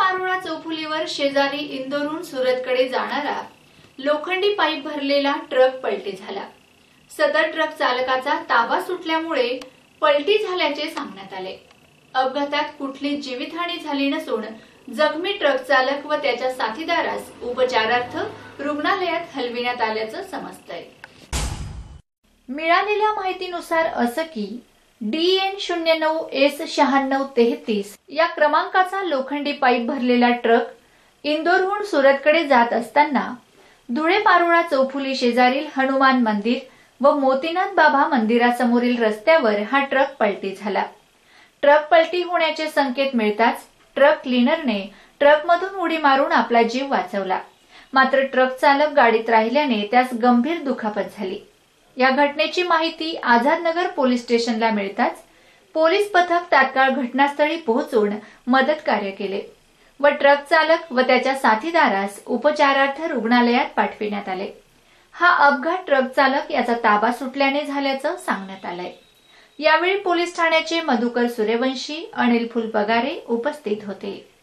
पारोळा चौफुलीवर शेजारी इंदोरहून सुरतकडे जाणारा लोखंडी पाईप भरलेला ट्रक पलटी झाला। सदर ट्रक चालकाचा ताबा सुटल्यामुळे पलटी झाल्याचे सांगण्यात आले। अपघातात कुठली जीवितहानी झाली नसून जखमी ट्रक चालक व त्याच्या साथीदारास उपचारार्थ रुग्णालयात हलविण्यात आल्याचं समजतंय। मिळालेल्या माहितीनुसार असकी DN09S9633 या क्रमांकाचा लोखंडी पाईप भरलेला ट्रक इंदोरहून सुरतकडे जात असताना धुळे पारोळा चौफुली शेजारील हनुमान मंदिर व मोतीनाथ बाबा मंदिरासमोरील रस्त्यावर हा ट्रक पलटी झाला। ट्रक पलटी होण्याचे संकेत मिळताच ट्रक क्लीनरने ट्रकमधून उडी मारून आपला जीव वाचवला। मात्र ट्रक चालक गाडीत राहिल्याने त्यास गंभीर दुखापत झाली। या घटनेची माहिती आझादनगर पोलीस स्टेशनला मिळताच पोलीस पथक तात्काळ घटनास्थळी पोहोचून मदत कार्य केले व ट्रक चालक व त्याच्या साथीदारास उपचारार्थ रुग्णालयात पाठविण्यात आले। हा अपघात ट्रक चालक याचा ताबा सुटल्याने झाल्याचं सांगण्यात आलंय। यावेळी पोलीस ठाण्याचे मधुकर सूर्यवंशी, अनिल फुलपगारे उपस्थित होते।